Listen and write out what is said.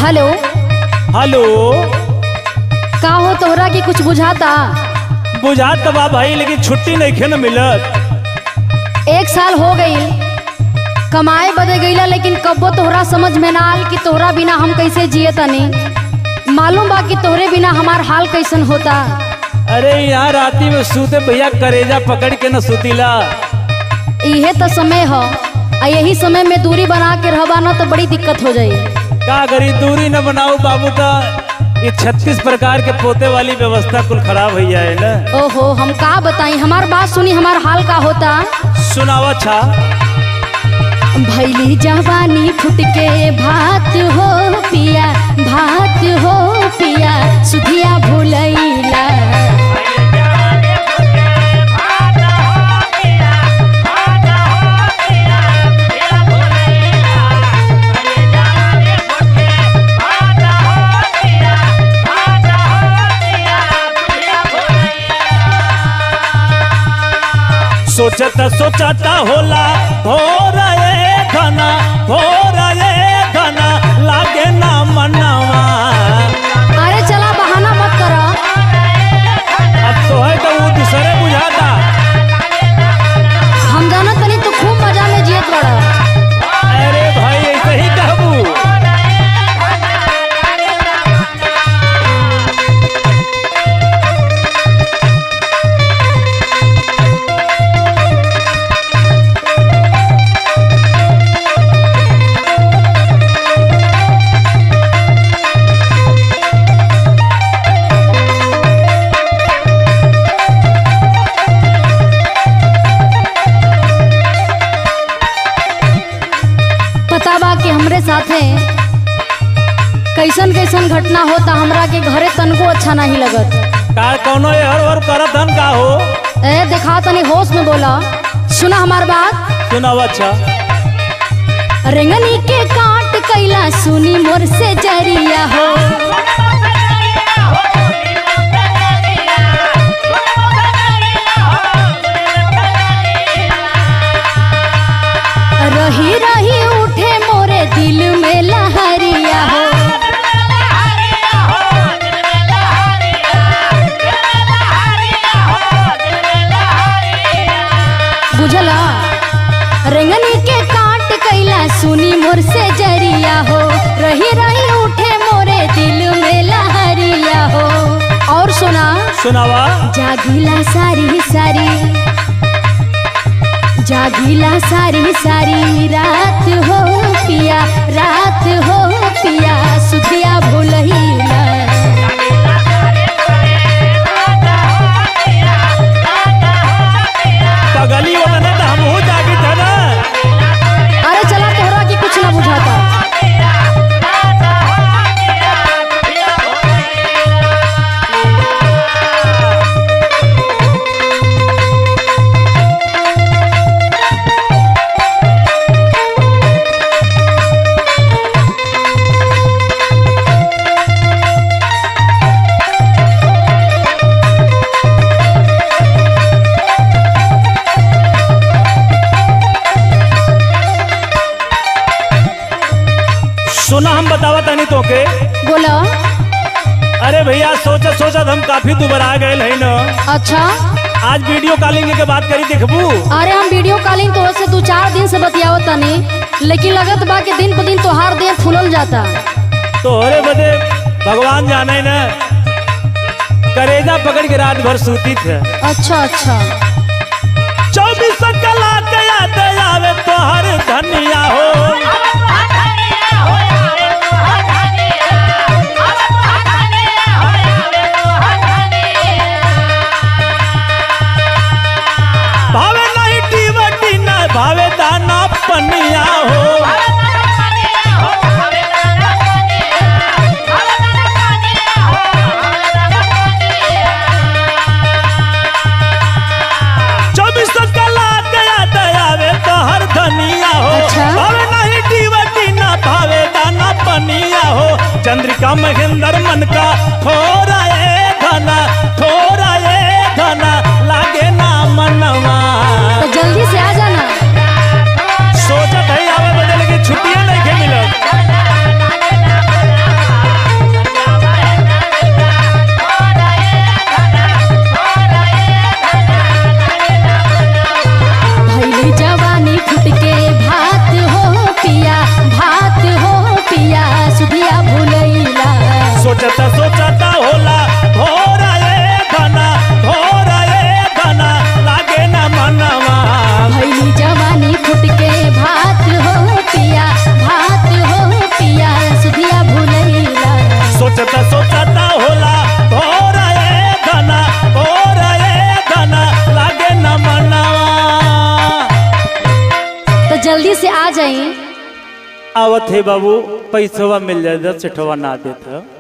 Hello hello. का हो तोहरा की कुछ बुझाता? बुझात तो बा भाई, लेकिन छुट्टी नहीं खे न मिलत। 1 साल हो गई कमाए बदे गईला, लेकिन कब्बो तोहरा समझ में ना आल कि तोहरा बिना हम कैसे जिए तनी। मालूम बा कि तोहरे बिना हमार हाल कैसन होता। अरे यहाँ राती में सूते भैया करेजा पकड़ के न सुतीला। इहे तो समय हो, यही समय में दूरी बना के रहबा ना तो बड़ी दिक्कत हो जाई। का करी, दूरी न बनाओ बाबू का ये 36 प्रकार के पोते वाली व्यवस्था कुल खराब हो जाए न। ओहो, हम का बताई, हमार बात सुनी, हमार हाल का होता। सुनावा छा। भैली जवानी फुट के भात हो पिया, भात हो पिया, सुधिया भूलैला। सोचता सोचता होला हो रहे घना, हो रहे घना लागे ना मनवा। अरे चला बहाना मत करो। अब तो है तो वो दूसरे बुझाता। हम जाना तनी तो खूब मजा में जियत बड़ा। अरे भाई ऐसे ही कहबू। हमरे साथे कैसन कैसन घटना होता, हमरा के घरे तनको अच्छा नहीं लगत। का कौनो हर करत हन का हो? ए देखा तनी होश में बोला, सुना हमार बात। सुनावा अच्छा। रेंगनी के काट कैला सुनी मोर से जरिया हो। रही रही उठे मोरे दिल में लहरिया हो। बुझला, रेंगनी के काट कैला सुनी मोर से जरिया हो। रही रही उठे मोरे दिल में लहरिया हो। और सुना, सुनावा। जागीला सारी सारी, जागीला सारी सारी रात हो पिया, रात हो पिया, सुधिया भूलैला। पगली वाला तो हमहू जागी था ना। अरे चला, तोहरा की कुछ ना बुझाता। सुना, हम बतावा तनी तो के। बोला। अरे भैया सोचत सोचत हम काफी दुबरा गए है न। अच्छा, आज वीडियो कॉलिंग के बात करी देखबू। अरे हम वीडियो कॉलिंग तो से 2-4 दिन से बतियावत तनी, लेकिन लगत बा कि दिन प दिन तोहार देह फूलल जाता। तोहरे बदे भगवान जाने न, करेजा पकड़ के रात भर सूती थे। अच्छा अच्छा। 24 कलाक याद आवे तोहर धनिया हो। भावे नहीं टीवटी न भावे दाना पनिया हो। चंद्रिका महेंद्र मन का थोड़ा ए धना, थोड़ा ए धना लागे ना मनवा। तो जल्दी से आ जाना। सोचत है आवे बदे, लेकिन छुट्टियां नहीं के मिलत। जल्दी से आ जाई। आवत है बाबू, पैसवा मिल जाए, सेठवा ना देता।